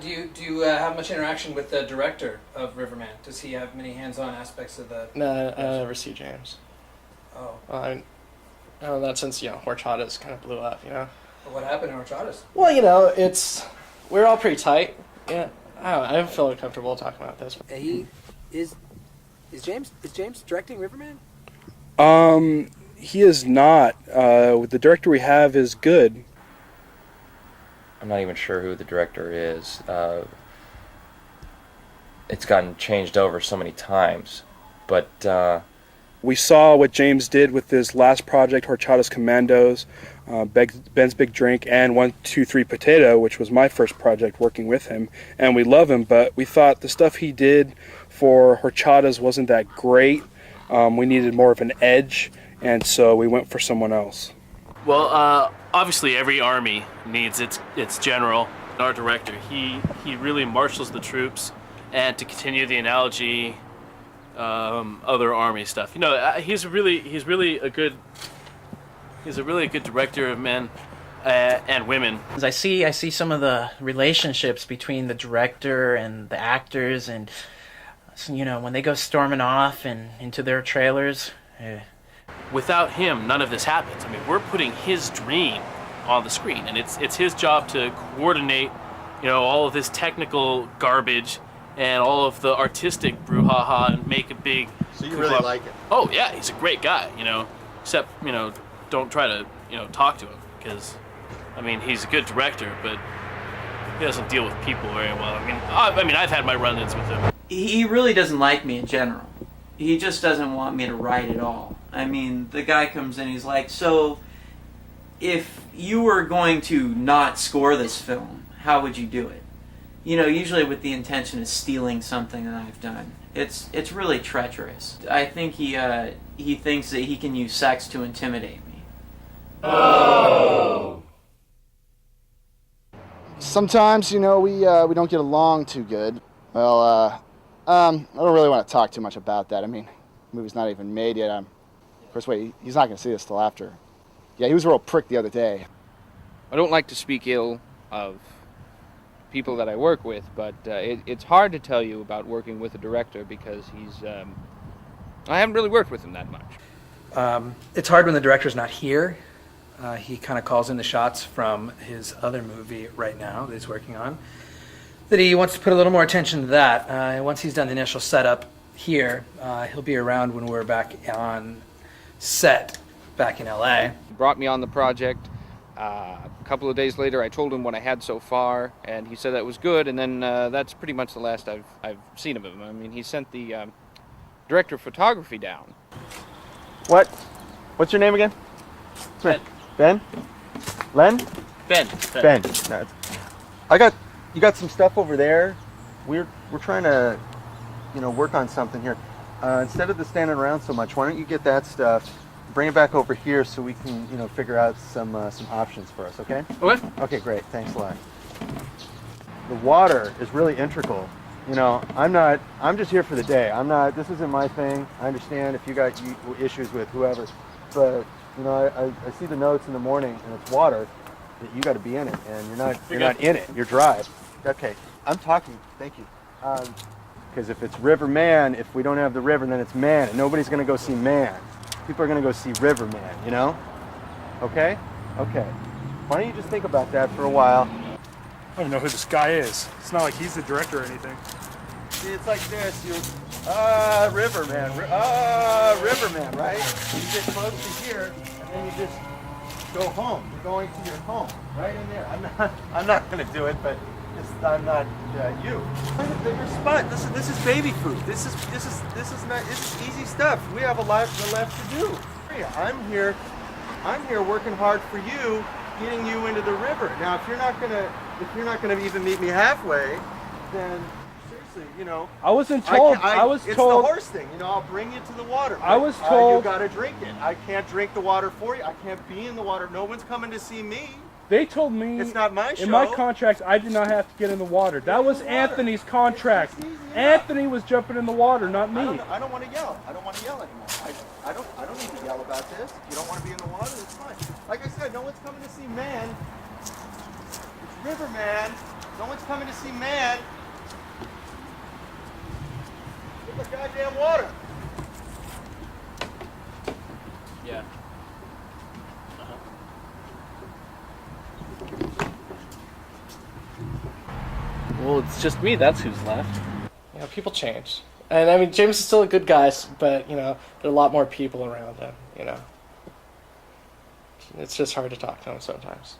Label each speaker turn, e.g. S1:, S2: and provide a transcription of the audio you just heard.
S1: Do you have much interaction with the director of Riverman? Does he have many hands-on aspects of the?
S2: No, I never see James.
S1: Oh.
S2: I know that since Horchata's kind of blew up.
S1: What happened in Horchata's?
S2: Well, we're all pretty tight. Yeah, I don't feel comfortable talking about this.
S1: Is James directing Riverman?
S3: He is not. The director we have is good.
S4: I'm not even sure who the director is. It's gotten changed over so many times, but
S3: we saw what James did with his last project, Horchata's Commandos, Ben's Big Drink, and 1-2-3 Potato, which was my first project working with him, and we love him, but we thought the stuff he did for Horchata's wasn't that great. We needed more of an edge, and so we went for someone else.
S5: Well, obviously every army needs its general. Our director, he really marshals the troops, and to continue the analogy, other army stuff. He's really a good director of men and women.
S6: I see some of the relationships between the director and the actors, and when they go storming off and into their trailers.
S5: Without him, none of this happens. I mean, we're putting his dream on the screen, and it's his job to coordinate, all of this technical garbage and all of the artistic brouhaha and make a big.
S7: So you really like it?
S5: Oh yeah, he's a great guy. Except don't try to talk to him, because he's a good director, but he doesn't deal with people very well. I've had my run-ins with him.
S6: He really doesn't like me in general. He just doesn't want me to write at all. The guy comes in, he's like, so if you were going to not score this film, how would you do it? Usually with the intention of stealing something that I've done. It's really treacherous. I think he thinks that he can use sex to intimidate me.
S7: Oh!
S8: Sometimes, we don't get along too good. Well, I don't really want to talk too much about that. The movie's not even made yet. Of course, wait, he's not going to see this till after. Yeah, he was a real prick the other day.
S9: I don't like to speak ill of people that I work with, but it's hard to tell you about working with a director because I haven't really worked with him that much.
S1: It's hard when the director's not here. He kind of calls in the shots from his other movie right now that he's working on. That he wants to put a little more attention to that. Once he's done the initial setup here, he'll be around when we're back on set back in LA.
S9: He brought me on the project. A couple of days later, I told him what I had so far, and he said that was good, and then that's pretty much the last I've seen of him. He sent the director of photography down.
S7: What's your name again?
S5: Ben.
S7: Ben? Len?
S5: Ben.
S7: No, you got some stuff over there. We're trying to, work on something here. Instead of the standing around so much, why don't you get that stuff, bring it back over here so we can, figure out some options for us, okay?
S5: Okay.
S7: Okay, great. Thanks a lot. The water is really integral. I'm just here for the day. This isn't my thing. I understand if you got issues with whoever, but, I see the notes in the morning and it's water, that you got to be in it, and you're not in it. You're dry. Okay, I'm talking. Thank you. Because if it's Riverman, if we don't have the river, then it's man, and nobody's going to go see man. People are going to go see Riverman, Okay? Okay. Why don't you just think about that for a while?
S3: I don't even know who this guy is. It's not like he's the director or anything.
S7: See, it's like this. Riverman. Riverman, right? You get close to here, and then you just go home. You're going to your home, right in there. I'm not going to do it, but I'm not you. Find a bigger spot. This is baby food. This is easy stuff. We have a lot left to do. I'm here working hard for you, getting you into the river. Now, if you're not gonna even meet me halfway, then seriously,
S3: I wasn't told.
S7: It's the horse thing. I'll bring you to the water.
S3: I was told.
S7: You gotta drink it. I can't drink the water for you. I can't be in the water. No one's coming to see me.
S3: They told me
S7: it's not my show.
S3: In my contract, I did not have to get in the water. That was Anthony's contract. Anthony was jumping in the water, not me.
S7: I don't want to yell. I don't want to yell anymore. I don't need to yell about this. If you don't want to be in the water, it's fine. Like I said, no one's coming to see man. It's Riverman. Someone's coming to see man. Get the goddamn water.
S5: Yeah. Well, it's just me. That's who's left.
S2: You know, people change. And I mean, James is still a good guy, but, you know, there are a lot more people around him, you know. It's just hard to talk to him sometimes.